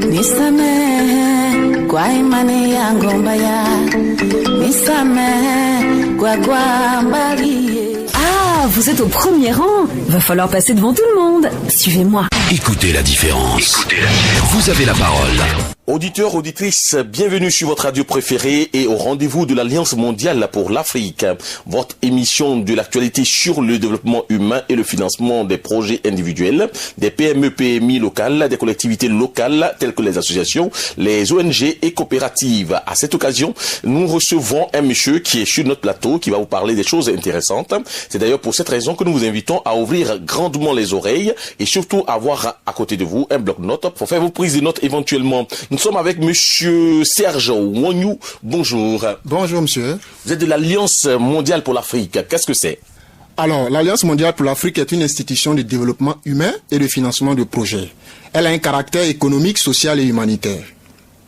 nisamehe kwa imani yangu mbaya, nisamehe kwa mbali. Ah, vous êtes au premier rang. Va falloir passer devant tout le monde. Suivez-moi. Écoutez la différence. Vous avez la parole. Auditeurs, auditrices, bienvenue sur votre radio préférée et au rendez-vous de l'Alliance mondiale pour l'Afrique. Votre émission de l'actualité sur le développement humain et le financement des projets individuels, des PME, PMI locales, des collectivités locales telles que les associations, les ONG et coopératives. À cette occasion, nous recevons un monsieur qui est sur notre plateau, qui va vous parler des choses intéressantes. C'est d'ailleurs pour cette raison que nous vous invitons à ouvrir grandement les oreilles et surtout avoir à côté de vous un bloc-notes pour faire vos prises de notes éventuellement. Nous sommes avec monsieur Serge Wonyou. Bonjour. Bonjour monsieur. Vous êtes de l'Alliance mondiale pour l'Afrique. Qu'est-ce que c'est? Alors, l'Alliance mondiale pour l'Afrique est une institution de développement humain et de financement de projets. Elle a un caractère économique, social et humanitaire.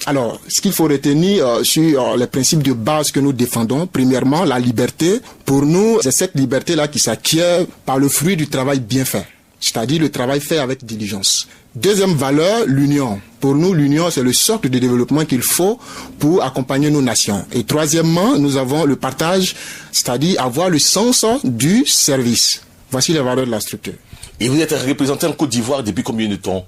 Alors, ce qu'il faut retenir sur les principes de base que nous défendons, premièrement, la liberté. Pour nous, c'est cette liberté-là qui s'acquiert par le fruit du travail bien fait, c'est-à-dire le travail fait avec diligence. Deuxième valeur, l'union. Pour nous, l'union, c'est le socle de développement qu'il faut pour accompagner nos nations. Et troisièmement, nous avons le partage, c'est-à-dire avoir le sens du service. Voici les valeurs de la structure. Et vous êtes représenté en Côte d'Ivoire depuis combien de temps?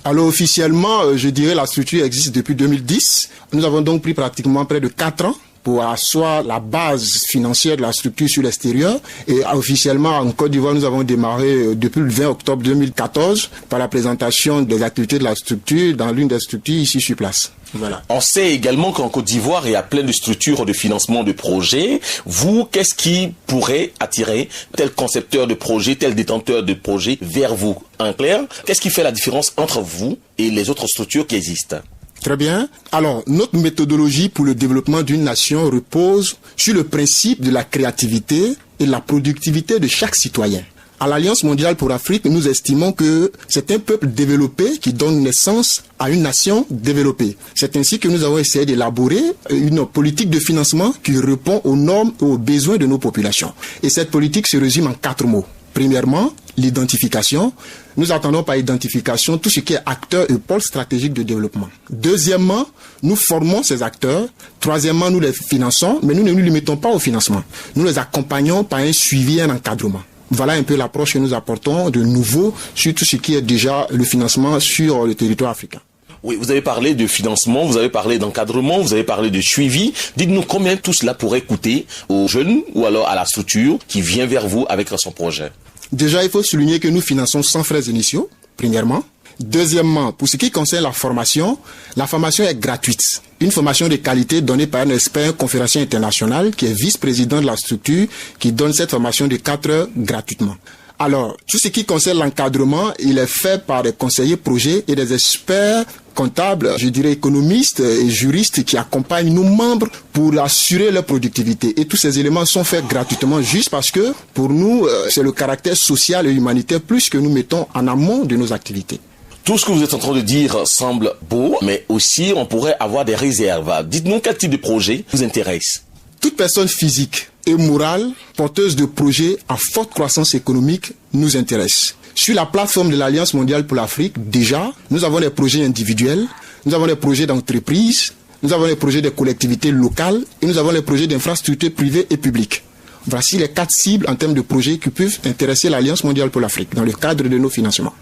Alors officiellement, je dirais la structure existe depuis 2010. Nous avons donc pris pratiquement près de 4 ans pour asseoir la base financière de la structure sur l'extérieur. Et officiellement, en Côte d'Ivoire, nous avons démarré depuis le 20 octobre 2014 par la présentation des activités de la structure dans l'une des structures ici sur place. Voilà. On sait également qu'en Côte d'Ivoire, il y a plein de structures de financement de projets. Vous, qu'est-ce qui pourrait attirer tel concepteur de projet, tel détenteur de projet vers vous? En clair, qu'est-ce qui fait la différence entre vous et les autres structures qui existent? Très bien. Alors, notre méthodologie pour le développement d'une nation repose sur le principe de la créativité et de la productivité de chaque citoyen. À l'Alliance mondiale pour l'Afrique, nous estimons que c'est un peuple développé qui donne naissance à une nation développée. C'est ainsi que nous avons essayé d'élaborer une politique de financement qui répond aux normes et aux besoins de nos populations. Et cette politique se résume en 4 mots. Premièrement, l'identification. Nous attendons par identification tout ce qui est acteur et pôle stratégique de développement. Deuxièmement, nous formons ces acteurs. Troisièmement, nous les finançons, mais nous ne nous limitons pas au financement. Nous les accompagnons par un suivi et un encadrement. Voilà un peu l'approche que nous apportons de nouveau sur tout ce qui est déjà le financement sur le territoire africain. Oui, vous avez parlé de financement, vous avez parlé d'encadrement, vous avez parlé de suivi. Dites-nous combien tout cela pourrait coûter aux jeunes ou alors à la structure qui vient vers vous avec son projet. Déjà, il faut souligner que nous finançons sans frais initiaux, premièrement. Deuxièmement, pour ce qui concerne la formation est gratuite. Une formation de qualité donnée par un expert conférencier international qui est vice-président de la structure qui donne cette formation de 4 heures gratuitement. Alors, tout ce qui concerne l'encadrement, il est fait par des conseillers projets et des experts comptables, je dirais économistes et juristes qui accompagnent nos membres pour assurer leur productivité. Et tous ces éléments sont faits gratuitement juste parce que pour nous, c'est le caractère social et humanitaire plus que nous mettons en amont de nos activités. Tout ce que vous êtes en train de dire semble beau, mais aussi on pourrait avoir des réserves. Dites-nous quel type de projet vous intéresse. Toute personne physique et morale porteuse de projets à forte croissance économique nous intéresse. Sur la plateforme de l'Alliance mondiale pour l'Afrique, déjà, nous avons des projets individuels, nous avons des projets d'entreprise, nous avons les projets de collectivités locales et nous avons les projets d'infrastructures privées et publiques. Voici les 4 cibles en termes de projets qui peuvent intéresser l'Alliance mondiale pour l'Afrique dans le cadre de nos financements.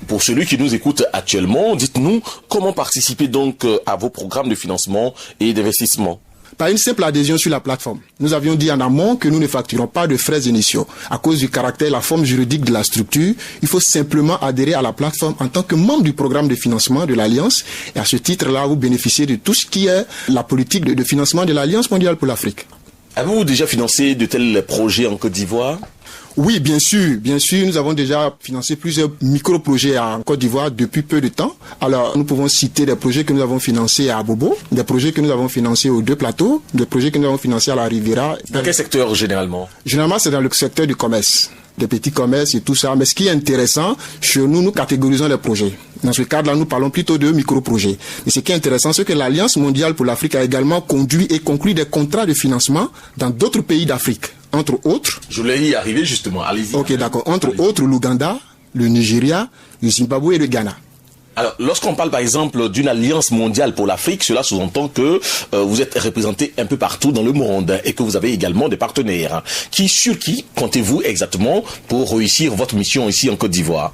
Pour celui qui nous écoute actuellement, dites-nous comment participer donc à vos programmes de financement et d'investissement. Par une simple adhésion sur la plateforme. Nous avions dit en amont que nous ne facturons pas de frais initiaux. À cause du caractère et la forme juridique de la structure, il faut simplement adhérer à la plateforme en tant que membre du programme de financement de l'Alliance. Et à ce titre-là, vous bénéficiez de tout ce qui est la politique de financement de l'Alliance mondiale pour l'Afrique. Avez-vous déjà financé de tels projets en Côte d'Ivoire ? Oui, bien sûr, nous avons déjà financé plusieurs micro-projets en Côte d'Ivoire depuis peu de temps. Alors, nous pouvons citer des projets que nous avons financés à Bobo, des projets que nous avons financés aux 2 plateaux, des projets que nous avons financés à la Riviera. Dans quel secteur généralement ? Généralement, c'est dans le secteur du commerce, des petits commerces et tout ça. Mais ce qui est intéressant, chez nous, nous catégorisons les projets. Dans ce cadre-là, nous parlons plutôt de micro-projets. Mais ce qui est intéressant, c'est que l'Alliance mondiale pour l'Afrique a également conduit et conclu des contrats de financement dans d'autres pays d'Afrique. Entre autres... Je voulais y arriver justement, allez-y. Ok, d'accord. Entre autres, l'Ouganda, le Nigeria, le Zimbabwe et le Ghana. Alors, lorsqu'on parle par exemple d'une alliance mondiale pour l'Afrique, cela sous-entend que vous êtes représenté un peu partout dans le monde et que vous avez également des partenaires. Sur qui comptez-vous exactement pour réussir votre mission ici en Côte d'Ivoire?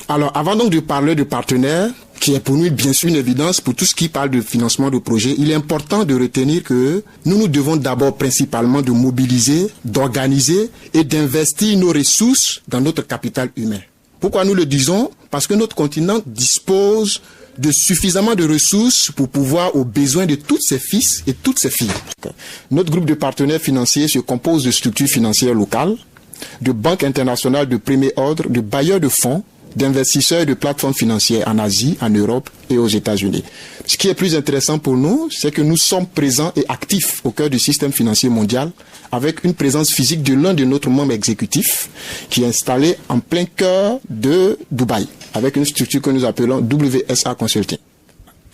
Alors, avant donc de parler de partenaires, qui est pour nous bien sûr une évidence pour tout ce qui parle de financement de projets, il est important de retenir que nous devons d'abord principalement de mobiliser, d'organiser et d'investir nos ressources dans notre capital humain. Pourquoi nous le disons? Parce que notre continent dispose de suffisamment de ressources pour pouvoir aux besoins de tous ses fils et toutes ses filles. Notre groupe de partenaires financiers se compose de structures financières locales, de banques internationales de premier ordre, de bailleurs de fonds, d'investisseurs et de plateformes financières en Asie, en Europe et aux États-Unis. Ce qui est plus intéressant pour nous, c'est que nous sommes présents et actifs au cœur du système financier mondial avec une présence physique de l'un de notre membre exécutif qui est installé en plein cœur de Dubaï avec une structure que nous appelons WSA Consulting.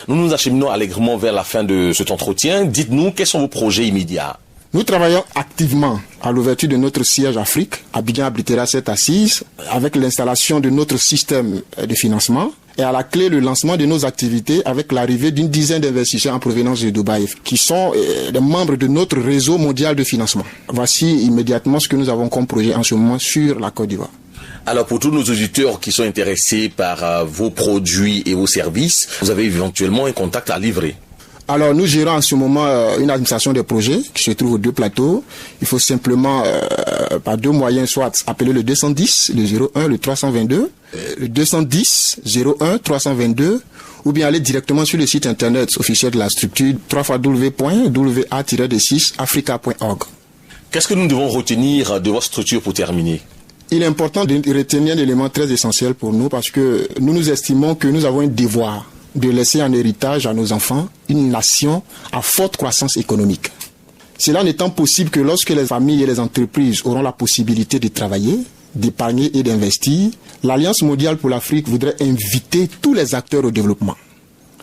Nous nous acheminons allègrement vers la fin de cet entretien. Dites-nous, quels sont vos projets immédiats? Nous travaillons activement à l'ouverture de notre siège Afrique. Abidjan abritera cette assise avec l'installation de notre système de financement et à la clé le lancement de nos activités avec l'arrivée d'une dizaine d'investisseurs en provenance de Dubaï qui sont des membres de notre réseau mondial de financement. Voici immédiatement ce que nous avons comme projet en ce moment sur la Côte d'Ivoire. Alors pour tous nos auditeurs qui sont intéressés par vos produits et vos services, vous avez éventuellement un contact à livrer? Alors, nous gérons en ce moment une administration des projets qui se trouve aux deux plateaux. Il faut simplement, par deux moyens, soit appeler le 210, le 01, le 322, le 210, 01, 322, ou bien aller directement sur le site internet officiel de la structure www.wa-6africa.org. Qu'est-ce que nous devons retenir de votre structure pour terminer? Il est important de retenir un élément très essentiel pour nous parce que nous estimons que nous avons un devoir de laisser en héritage à nos enfants une nation à forte croissance économique. Cela n'étant possible que lorsque les familles et les entreprises auront la possibilité de travailler, d'épargner et d'investir, l'Alliance mondiale pour l'Afrique voudrait inviter tous les acteurs au développement,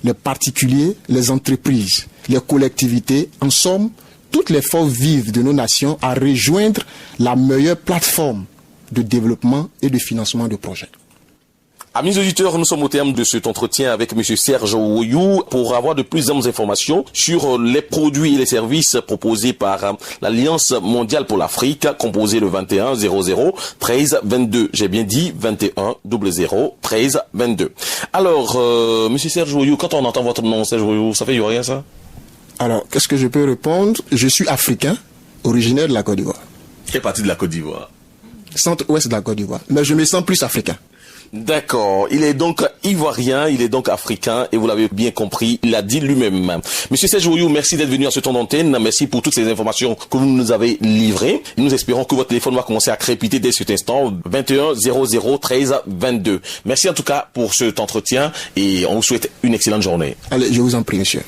les particuliers, les entreprises, les collectivités, en somme, toutes les forces vives de nos nations à rejoindre la meilleure plateforme de développement et de financement de projets. Amis auditeurs, nous sommes au terme de cet entretien avec M. Serge Ououyou pour avoir de plus amples informations sur les produits et les services proposés par l'Alliance mondiale pour l'Afrique, composée le 21 00 13 22. J'ai bien dit 21 00 13 22. Alors, M. Serge Ououyou, quand on entend votre nom, Serge Ououyou, ça fait rien ça? Alors, qu'est-ce que je peux répondre? Je suis africain, originaire de la Côte d'Ivoire. Quelle partie de la Côte d'Ivoire? Centre-ouest de la Côte d'Ivoire. Mais je me sens plus africain. D'accord. Il est donc ivoirien, il est donc africain, et vous l'avez bien compris, il l'a dit lui-même. Monsieur Serge Ououyou, merci d'être venu à ce temps d'antenne. Merci pour toutes ces informations que vous nous avez livrées. Nous espérons que votre téléphone va commencer à crépiter dès cet instant, 21 00 13 22. Merci en tout cas pour cet entretien, et on vous souhaite une excellente journée. Allez, je vous en prie, monsieur.